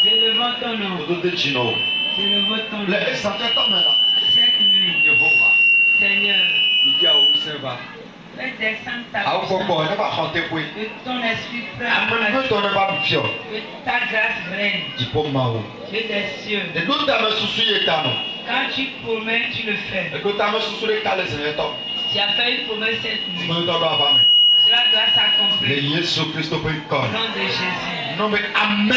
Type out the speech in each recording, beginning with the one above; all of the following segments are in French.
Je levant ton nom. Je levant ton nom. Cette nuit, Seigneur, fais descendre ta puissance. Que ton esprit prenne que ta grâce règne. Dieu des cieux. Quand tu promets, tu le fais. Tu as fait une promesse cette nuit. Cela doit s'accomplir. Au nom de Jésus. Amen.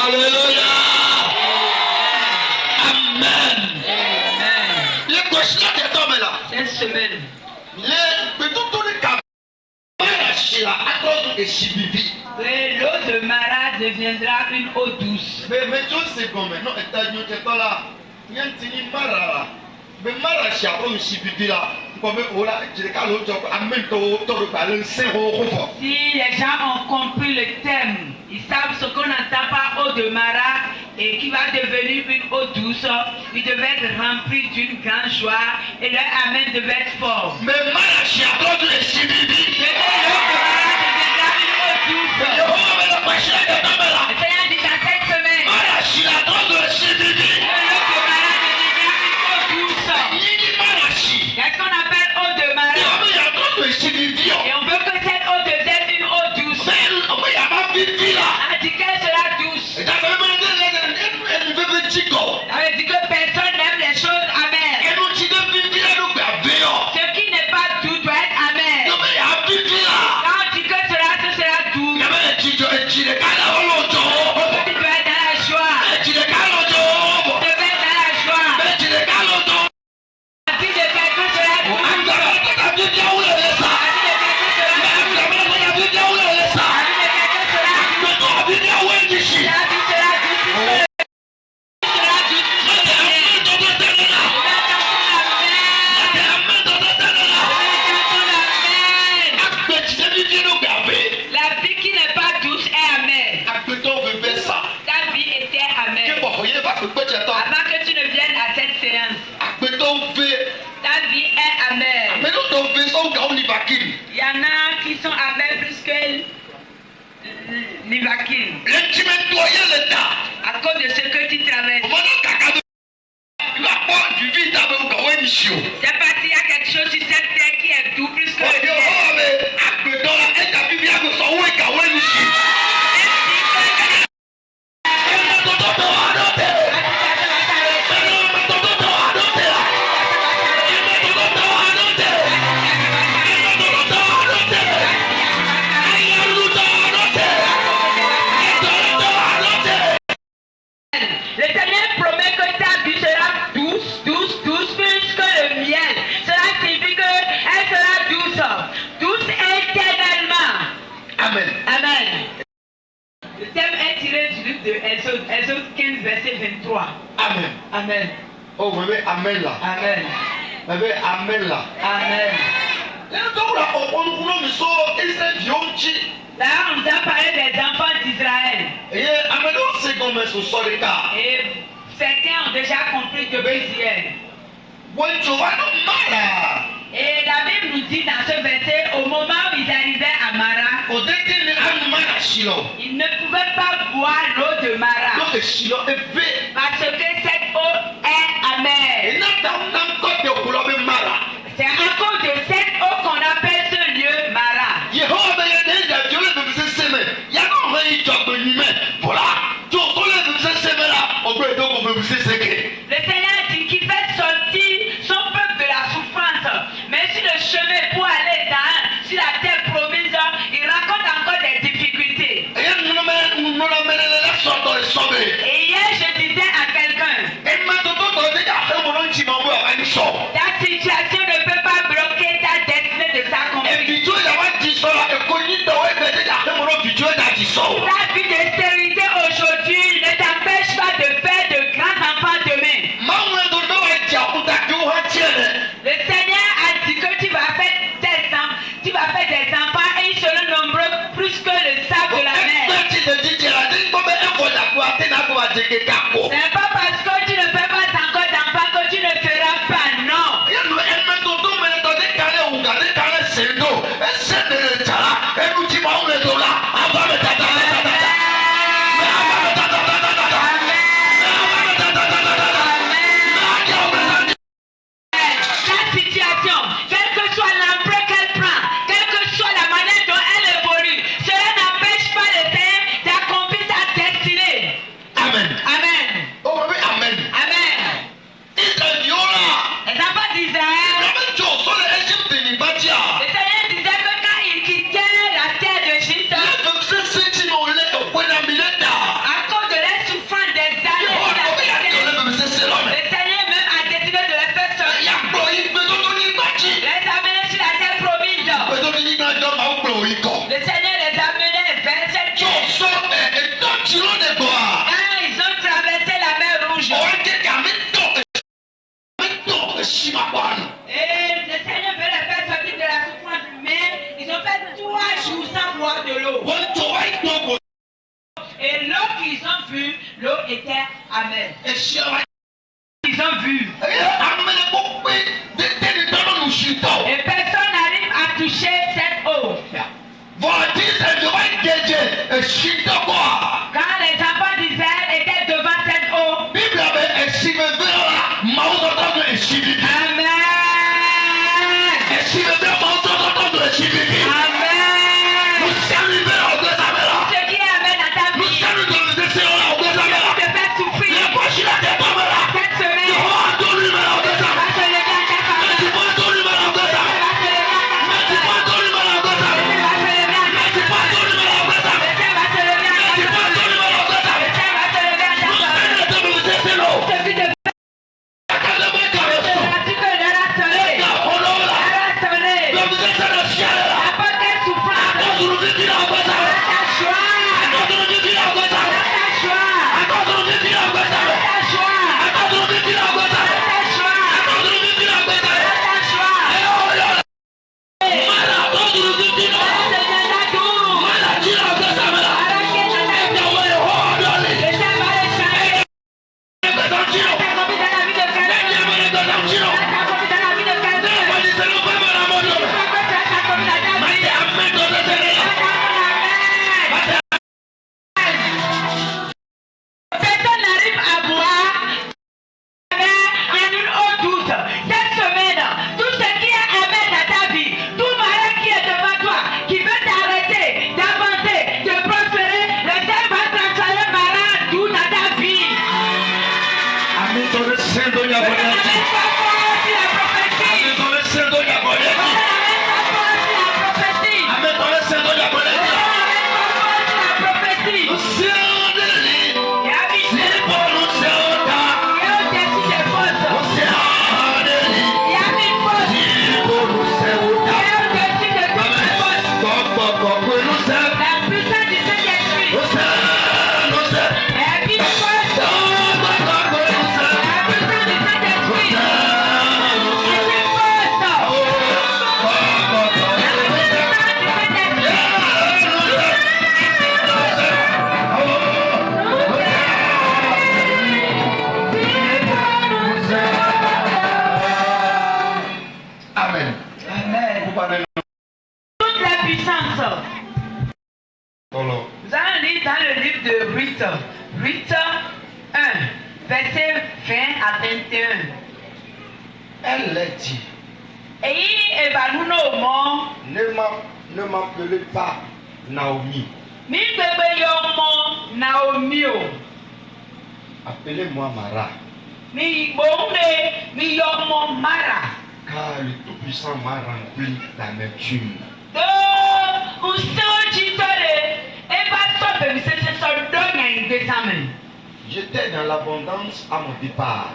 Alléluia. Amen. Cette semaine, l'eau de Mara deviendra une eau douce. Si les gens ont compris le thème, ils savent ce qu'on n'entend pas eau de Mara et qui va devenir une eau douce, ils devaient être remplis d'une grande joie et leur amen devait être fort. Mais Le Seigneur dit dans cette semaine, l'eau de Mara deviendra une eau douce. Qu'est-ce qu'on appelle eau de Mara? Et on veut que cette eau devienne une eau douce. A dit qu'elle sera douce. Ça veut dire que personne n'aime les choses amères. Ce qui n'est pas doux doit être amer. Quand on dit que cela, ce sera doux. Tu dois être dans la joie. Tu devais être dans la joie. On dit de quelque sera doux. La vie qui n'est pas douce est amère. Ta vie était amère. Avant que tu ne viennes à cette séance, ta vie est amère. Il y en a qui sont amers plus que Nivakin. À cause de ce que tu traverses. C'est parce qu'il y a quelque chose sur cette terre qui est doux plus que le ciel. Le Seigneur promet que ta vie sera douce plus que le miel. Cela signifie qu'elle sera douce éternellement. Amen. Amen. Le thème est tiré du livre de Exode 15, verset 23. Amen. Amen. Oh, mais amen là. Amen. Mais amen là. Amen. Là, on nous a parlé des enfants d'Israël. Et certains ont déjà compris depuis hier. Et la Bible nous dit dans ce verset, au moment où ils arrivaient à Mara, ils ne pouvaient pas boire l'eau de Mara. Parce que cette eau est amère. C'est à cause de cette eau qu'on appelle ce lieu Mara. Le Seigneur dit qu'il fait sortir son peuple de la souffrance. Mais sur le chemin pour aller sur la terre promise, il raconte encore des difficultés. Et hier, je disais à quelqu'un, ta situation ne peut pas bloquer ta destinée de s'accomplir. Ta vie de stérilité aujourd'hui ne t'empêche pas de faire de grands enfants demain. Le Seigneur a dit que tu vas faire des enfants et ils seront nombreux plus que le sable de la mer. C'est pas parce que tu ne fais pas encore d'enfants que tu ne feras pas, non. L'eau était amère. Ils ont vu. Et personne n'arrive à toucher cette eau. Quand les enfants d'Israël étaient devant cette eau, toute la puissance. Nous allons lire dans le livre de Ruth, 1, verset 20 à 21. Elle l'a dit. Et va nous nommer. Ne m'appelez pas Naomi. Naomi. Appelez-moi Mara. Mara. Car le Tout-Puissant m'a rempli d'amertume. J'étais dans l'abondance à mon départ.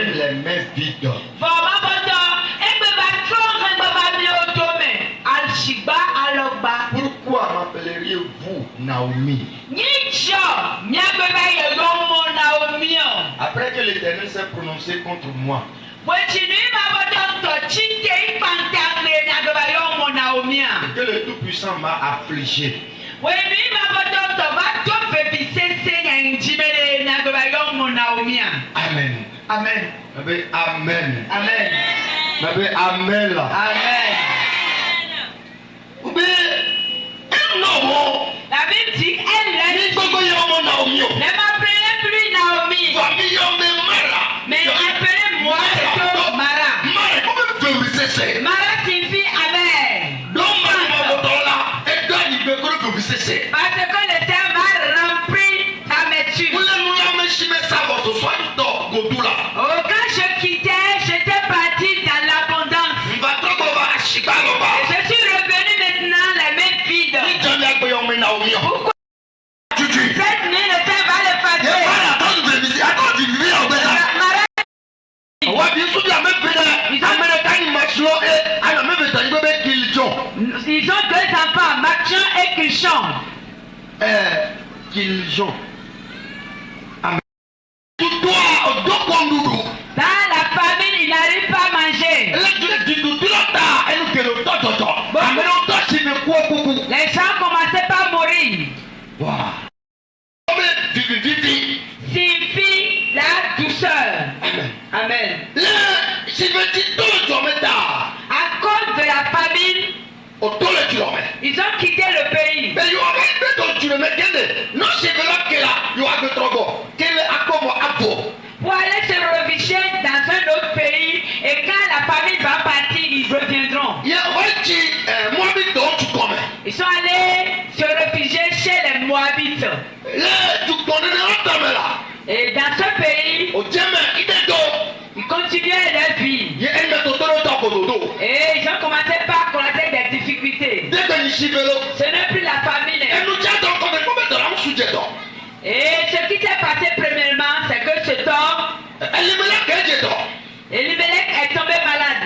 Les mains vides. Pourquoi m'appelleriez-vous Naomi? Après que l'Éternel s'est prononcé contre moi, et que le Tout-Puissant m'a affligé, Amen. Amen. Amen. Amen. Amen. Amen. Amen. La Bible dit, elle l'a dit. Ne m'appelez plus Naomi, mais appelez-moi plutôt Mara. Mara signifie amer. Parce que le Seigneur m'a rempli d'amertume. Oh, quand je quittais, j'étais parti dans l'abondance. Et je suis revenu maintenant les mains vides. Pourquoi cette nuit le Seigneur va le passer? Ils ont deux enfants, Maction et Kishon. Dans la famille, ils n'arrivent pas à manger. Les gens commençaient par mourir. Signifie la douceur. Amen. À cause de la famine, ils ont quitté le pays. Pour aller se réfugier dans un autre pays. Et quand la famille va partir, ils reviendront. Ils sont allés se réfugier chez les Moabites. Et dans ce pays, ils continuaient leur vie. Et ils ont commencé par connaître des difficultés. Ce n'est plus la famine. Et ce qui s'est passé premièrement, c'est que cet homme, Elimelech est tombé malade.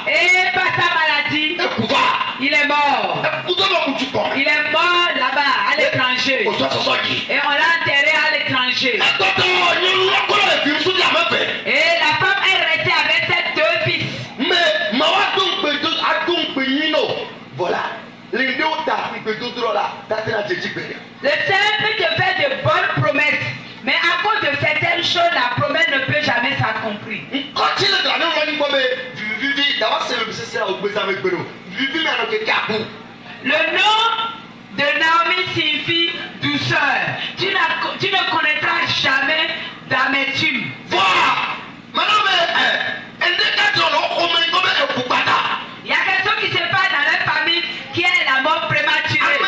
Et par sa maladie, il est mort. Il est mort là-bas, à l'étranger. Et on l'a enterré à l'étranger. Et la femme est restée avec ses deux fils. Voilà. Le Seigneur peut te faire de bonnes promesses. Mais à cause de certaines choses, la promesse ne peut jamais s'accomplir. Le nom de Naomi signifie douceur. Tu ne connaîtras jamais d'amertume. Il y a quelque chose qui se passe dans la famille qui est la mort prématurée.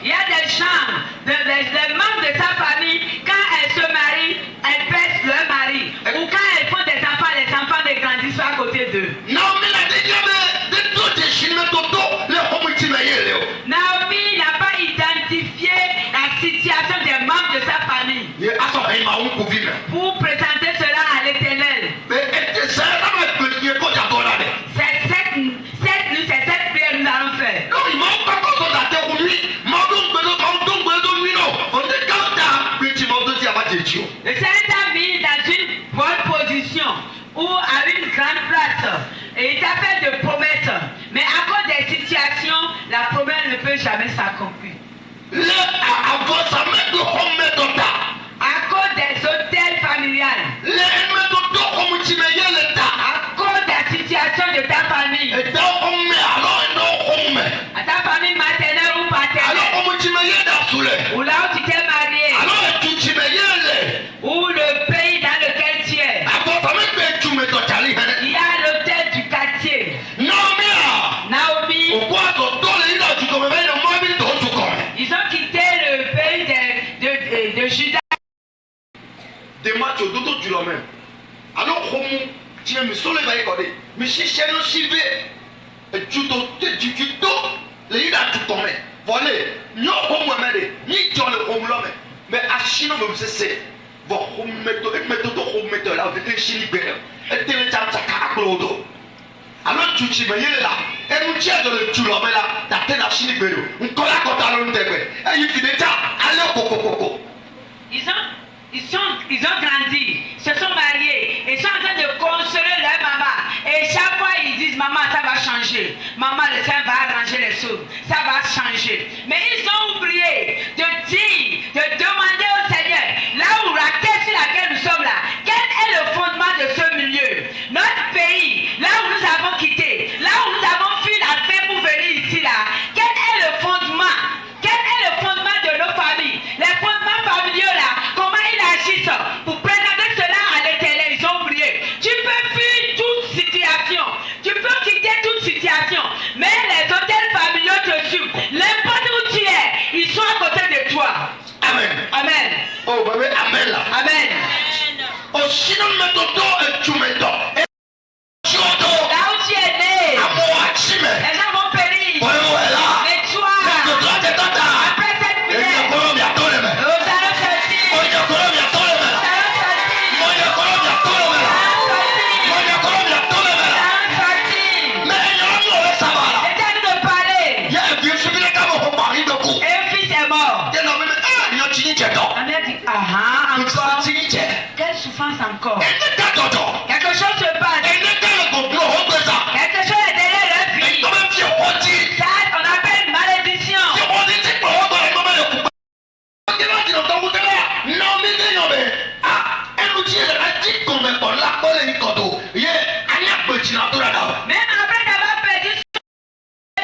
Il y a des gens, des membres de sa famille, quand elles se marient, elles baissent leur mari. Ou quand elles font des enfants, les enfants ne grandissent pas à côté d'eux. Naomi n'a pas identifié la situation des membres de sa famille pour présenter cela à l'Éternel. Cette nuit, c'est cette prière que nous allons faire. Le Seigneur t'a mis dans une bonne position ou à une grande place et il t'a fait de promesses. Mais à cause des situations, la promesse ne peut jamais s'accomplir. À cause des hôtels familiales. À cause de la situation de ta famille. À ta famille maternelle ou paternelle. Ou là où tu t'es marié. Ou le pays dans lequel tu es. Il y a l'hôtel du quartier. Naomi. Ils ont quitté le pays de Juda. Mais à Chine, on se sait. Bon, on met tout là, on fait Chine libéré. Et tu le tcham tchaka clodo. Alors tu t'y mets là. Et nous tiens de le tu l'homme là. La tête à Chine libéré. On colle à côté à l'homme de et il finit déjà. Allez au coco. Ils ont grandi, se sont mariés, ils sont en train de consoler leur maman. Et chaque fois ils disent maman ça va changer, maman le Seigneur va arranger les choses, ça va changer. marcher. Mais ils ont oublié de dire, de demander au Seigneur, là où la terre sur laquelle nous sommes là, quel est le fondement de ce milieu? Notre pays, là où nous avons quitté, là où nous avons fui la paix pour venir ici là, quel est le fondement? Quel est le fondement de nos familles? Les fondements familiaux là, comment ils agissent pour présenter cela à l'Éternel? Ils ont oublié. Tu peux fuir toute situation, tu peux quitter toute situation, mais les hôtels familiaux te suivent. N'importe où tu es, ils sont à côté de toi. Amen. Amen. Oh, bébé, amen là. Amen. Oh, sinon, méthode et tu méthode. Là où tu es né, les gens vont périr. Mais toi, après cette prière, nous allons sortir. Encore. Quelle souffrance encore? Quelque chose se passe. Quelque chose est derrière leur vie. Ça, on appelle une malédiction. Même après d'avoir perdu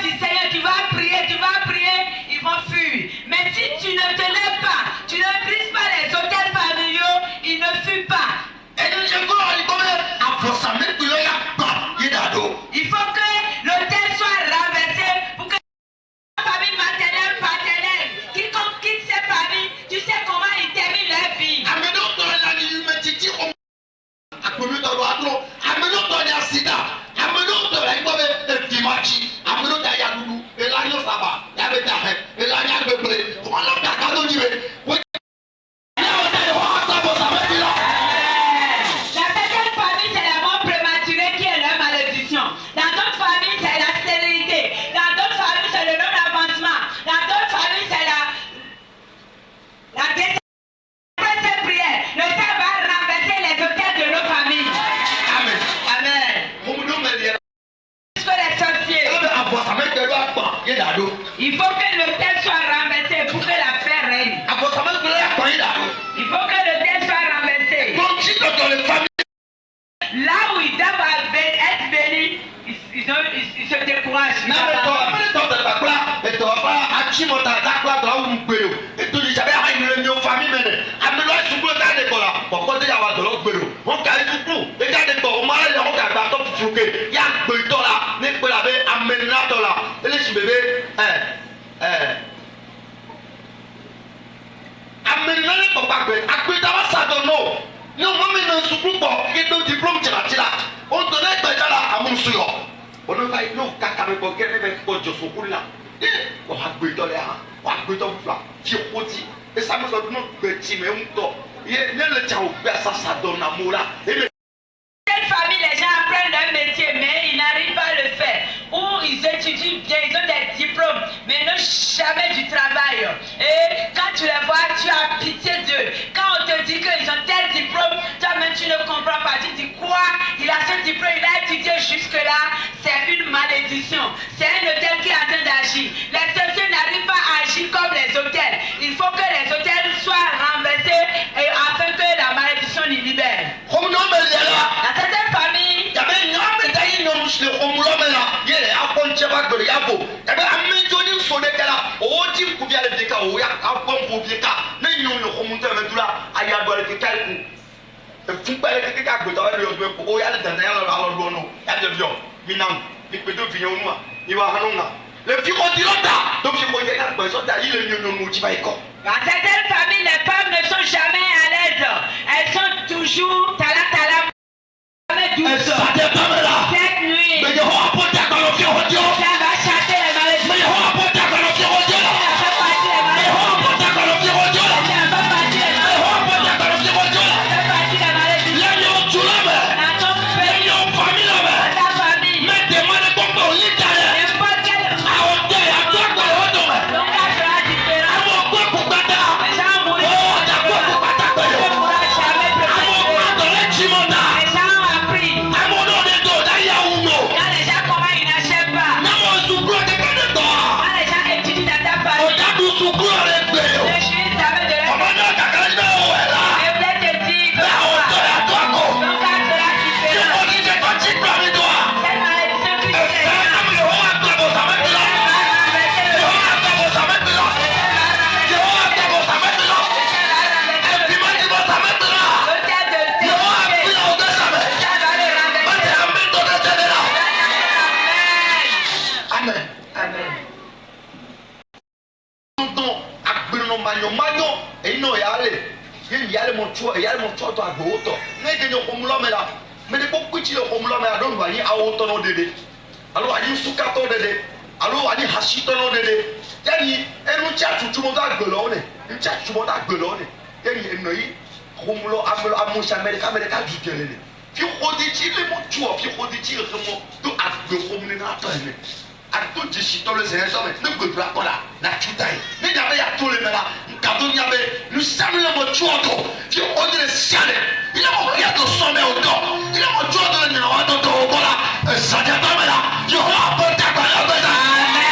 du Seigneur, tu vas prier, ils vont fuir. Mais si tu ne te lèves pas, tu ne brises pas les hôtels familiaux, ils ne fuient pas. Il faut que l'hôtel soit renversé pour que la famille maternelle, paternelle, quiconque quitte ces familles, tu sais comment ils terminent leur vie. La deuxième famille, c'est la mort prématurée qui est leur malédiction. Dans d'autres familles, c'est la stérilité. Dans d'autres familles, c'est le non-avancement. Dans d'autres familles, c'est la décès. Après cette prière, le Seigneur va renverser les hôtels de nos familles. Amen. Amen. Jusqu'à les sorciers. Il faut que l'hôtel soit renversé pour que la paix règne. Il faut que l'hôtel soit renversé. Là où ils doivent être bénis, ils se découragent. On donnait à mon soeur. On ne va pas kaka me bogue ne be ko joso kula o ha gbe to le ha wa gbe to fla ti o ti e sa mo so no gbe ti me nto ye ne le cha o gbe sa don na mo la e cette famille les gens apprennent leur métier mais ils n'arrivent pas à le faire ou ils étudient bien ils ont des diplômes mais n'ont jamais du travail et quand tu les vois tu as pitié d'eux quand on te dit qu'ils ont tel diplôme toi-même tu ne comprends pas tu dis quoi il a ce diplôme il a étudié jusque là c'est une malédiction c'est un hôtel qui est en train d'agir les sorciers n'arrivent pas à agir comme les hôtels il faut que les hôtels soient renversés et afin que la malédiction les libère dans certaines familles dans certaines familles, les femmes ne sont jamais à l'aise. Elles sont toujours tala. Cette nuit, ça va chanter les malédictions. Amen. yale mon choix to agoto ne de homulo me la me de beaucoup ti homulo me adon wani awoto no dede alo ani sukato dede alo ani hashito no dede yani enu cha tutu mo da gbelo ne ncha tutu mo da gbelo ne yani enoyi homulo amelo amusha america du kelele fi khodi ti le mo tuo fi khodi ti le mo do agbe homuni na to ene ato jisi to le se so me ne gbedu akola na tutai ne ja be ya to le mela kado nya be lu sanu le mo tuo to fi khodi le sale ile mo ya to so me o do ile mo tuo to le na wa to bola sa ja ta mela yo ha po ta ba la ba amen.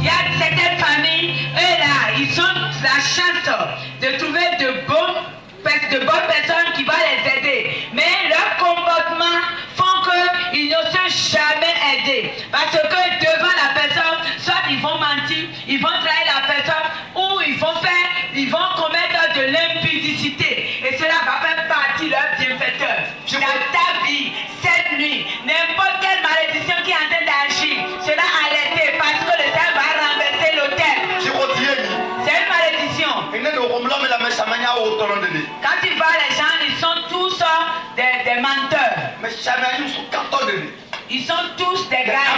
Il y a certaines familles eux là ils ont la chance de trouver de bonnes personnes qui vont les aider, mais leur comportement font qu'ils ne sont jamais aidés, parce que devant la personne, soit ils vont mentir, ils vont trahir la personne, ou ils vont commettre de l'impudicité, et cela va faire partie de leur bienfaiteur. Dans ta vie, cette nuit, n'importe quelle malédiction qui est en train d'agir, cela a arrêté, parce que le Seigneur va renverser l'autel. C'est une malédiction. Quand tu vois les gens, ils sont tous des menteurs. Ils sont tous des gars.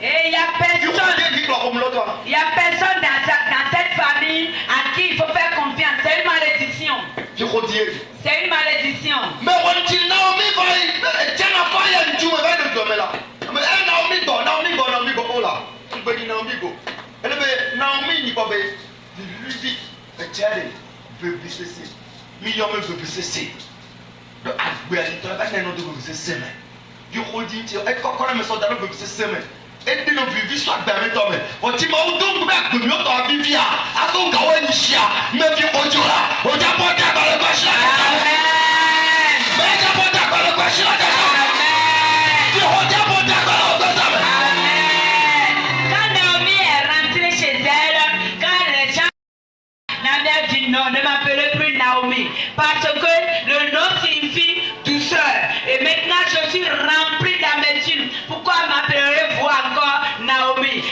Et il n'y a personne dans cette famille à qui il faut faire confiance. C'est une malédiction. C'est une malédiction. Non, ne m'appelez plus Naomi, parce que le nom signifie douceur. Et maintenant je suis remplie d'amertume. Pourquoi m'appellerez-vous encore Naomi?